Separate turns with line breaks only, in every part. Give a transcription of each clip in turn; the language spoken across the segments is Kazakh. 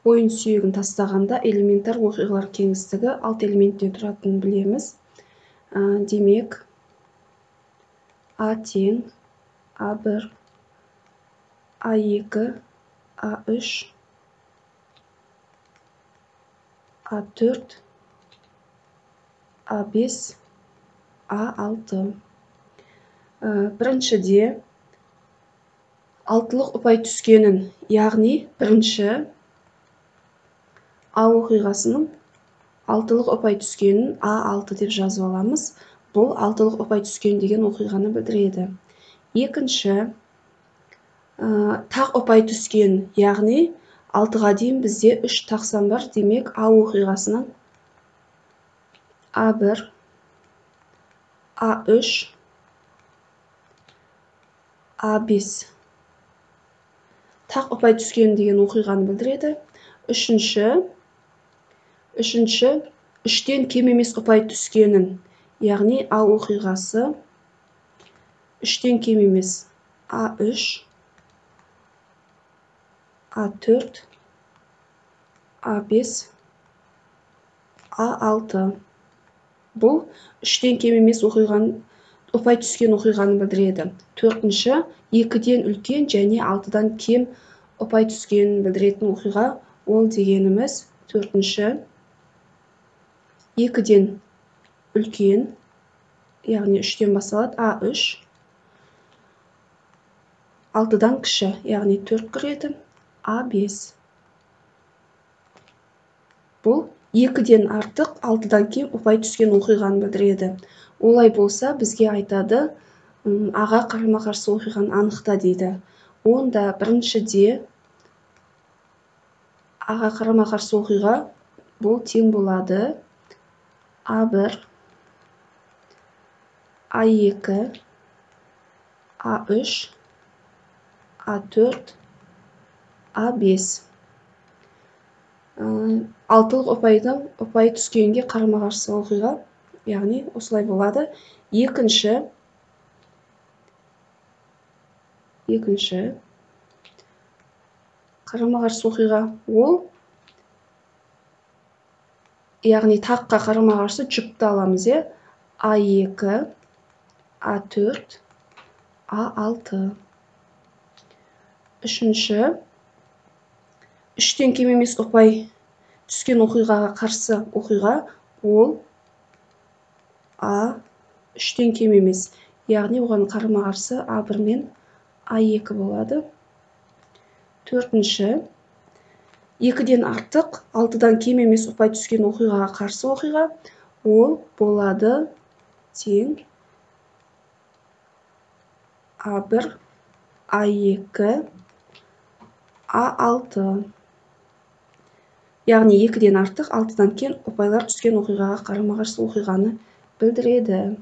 Ойын сүйегін тастағанда элементтер оқиғалар кеңістігі 6 элементтен тұратынын білеміз. Демек, А тең А1, А2, А3, А4, А5, А6. Біріншіде алтылық ұпай түскенін, яғни бірінші А оқиғасының алтылық ұпай түскенін А6 деп жазып аламыз. Бұл алтылық ұпай түскен деген оқиғаны білдіреді. Екінші, тақ ұпай түскен, яғни 6-ға дейін бізде 3 тақсан бар. Демек, А оқиғасының А1, А3, А5 тақ ұпай түскен деген оқиғаны білдіреді. Үшінші, 3-тен кем емес ұпай түскенін, яғни А оқиғасы 3-тен кем емес А3, А4, А5, А6. Бұл 3-тен кем емес ұпай түскен оқиғаны білдіреді. Төртінші, 2-ден үлкен және 6-дан кем ұпай түскенін білдіретін оқиға. Ол дегеніміз төртінші, 2-ден үлкен, яғни 3-тен басталады, А3, 6-дан кіші, яғни 4 кіреді, А5. Бұл 2-ден артық, 6-дан кем ұпай түскен оқиғаны білдіреді. Олай болса, бізге айтады, аға қарама-қарсы оқиғаны анықта дейді. Онда біріншіде аға қарама-қарсы оқиға бұл тең болады А1, А2, А3, А4, А5. Алтылық ұпай түскенге қарама-қарсы оқиға, яғни осылай болады. Екінші, қарама-қарсы оқиға ол, яғни таққа қарама-қарсы жүпті аламыз, А2, А4, А6. Үшінші, 3-тен кем емес ұпай түскен оқиғаға қарсы оқиға ол А 3-тен кем емес, яғни оған қарама-қарсы А1 мен А2 болады. Төртінші, 2-ден артық, 6-дан кем емес ұпай түскен оқиғаға қарсы оқиға ол болады тең А1, А2, А6. Яғни 2-ден артық, 6-дан кем ұпайлар түскен оқиғаға қарама-қарсы оқиғаны білдіреді.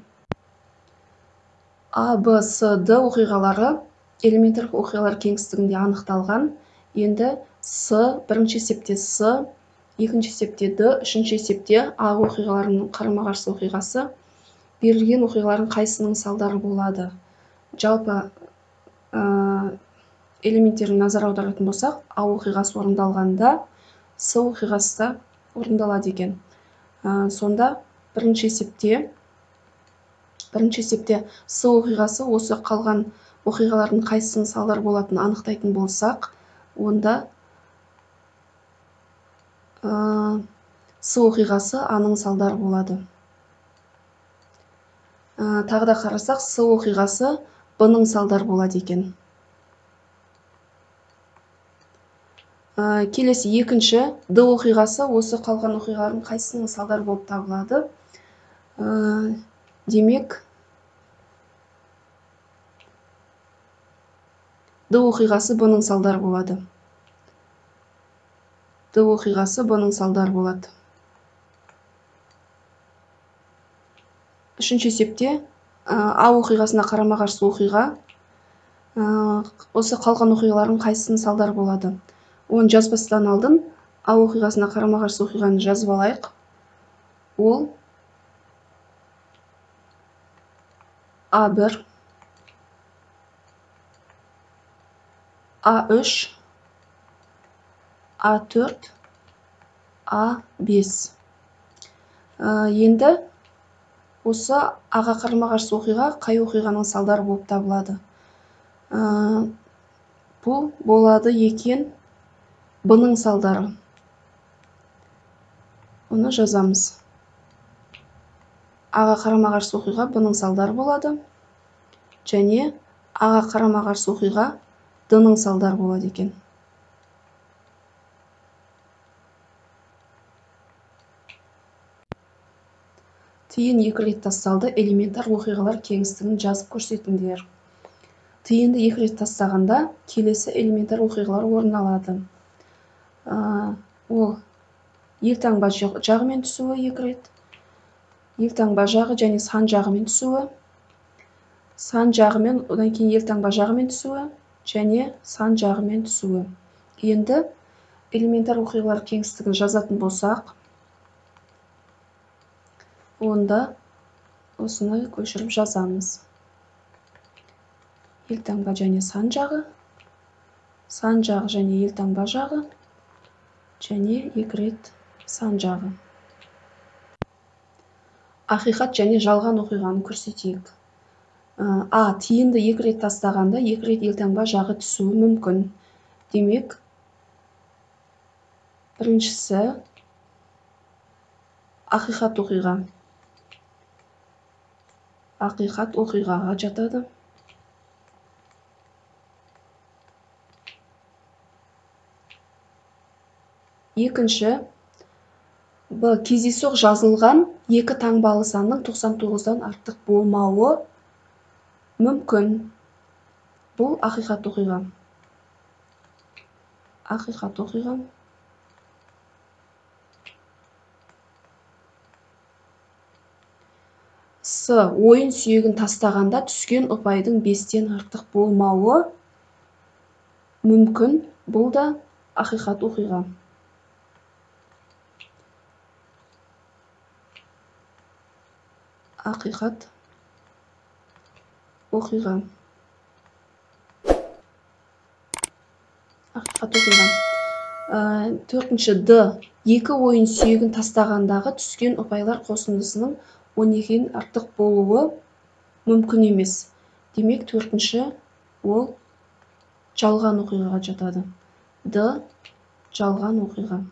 А, Б, С, Д оқиғалары элементтік оқиғалар кеңістігінде анықталған. Енді С, бірінші есепте С, екінші есепте Д, үшінші есепте А оқиғаларының қарама-қарсы оқиғасы. Берілген оқиғалардың қайсының салдары болады? Жалпы элементтерін назар аударатын болсақ, А оқиғасы орындалғанда С оқиғасы да орындалады екен. Сонда бірінші есепте С оқиғасы осы қалған оқиғалардың қайсының салдар болатынын анықтайтын болсақ, онда С оқиғасы А-ның салдары болады. Тағы да қарасақ, С оқиғасы Б-ның салдары болады екен. Келесі екінші, Д оқиғасы осы қалған оқиғалардың қайсының салдары болып табылады. Демек, Д оқиғасы Б-ның салдары болады. Д оқиғасы Б-ның салдары болады. Үшінші есепте А оқиғасына қарама-қарсы оқиға осы қалған оқиғалардың қайсының салдары болады. Оны жазбастан алдын А оқиғасына қарама-қарсы оқиғаны жазып алайық. Ол А1, А3, А4, А5. Енді осы аға қарама-қарсы оқиға қай оқиғаның салдары болып табылады? Бұл болады екен Б-ның салдары. Оны жазамыз. Аға қарама-қарсы оқиға Б-ның салдары болады. Және аға қарама-қарсы оқиға Д-ның салдары болады екен. Тиын 2 рет тасталды. Элементар оқиғалар кеңістігін жазып көрсетіңдер. Тиынды 2 рет тастағанда келесі элементар оқиғалар орын алады. Ол елтаңба жағымен түсуі 2 рет. Елтаңба жағы және сан жағымен түсуі. Сан жағымен, одан кейін елтаңба жағымен түсуі және сан жағымен түсуі. Енді элементар оқиғалар кеңістігін жазатын болсақ, онда осыны көшіріп жазамыз. Елтаңба және сан жағы және елтаңба жағы және 2 рет сан жағы. Ақиқат және жалған оқиғаны көрсетейік. Тиынды 2 рет тастағанда 2 рет елтаңба жағы түсуі мүмкін. Демек, біріншісі ақиқат оқиға. Ақиқат оқиғаға жатады. Екінші, Б. Кездейсоқ жазылған 2 таңбалы санның 99-дан артық болмауы мүмкін. Бұл ақиқат оқиға. Ақиқат оқиға. С. Ойын сүйегін тастағанда түскен ұпайдың 5-тен артық болмауы мүмкін. Бұл да ақиқат оқиға. Ақиқат оқиға. Ақиқат оқиға. Төртінші, Д. 2 ойын сүйегін тастағандағы түскен ұпайлар қосындысының 12-ден артық болуы мүмкін емес. Демек, төртінші ол жалған оқиғаға жатады. Д. Жалған оқиға.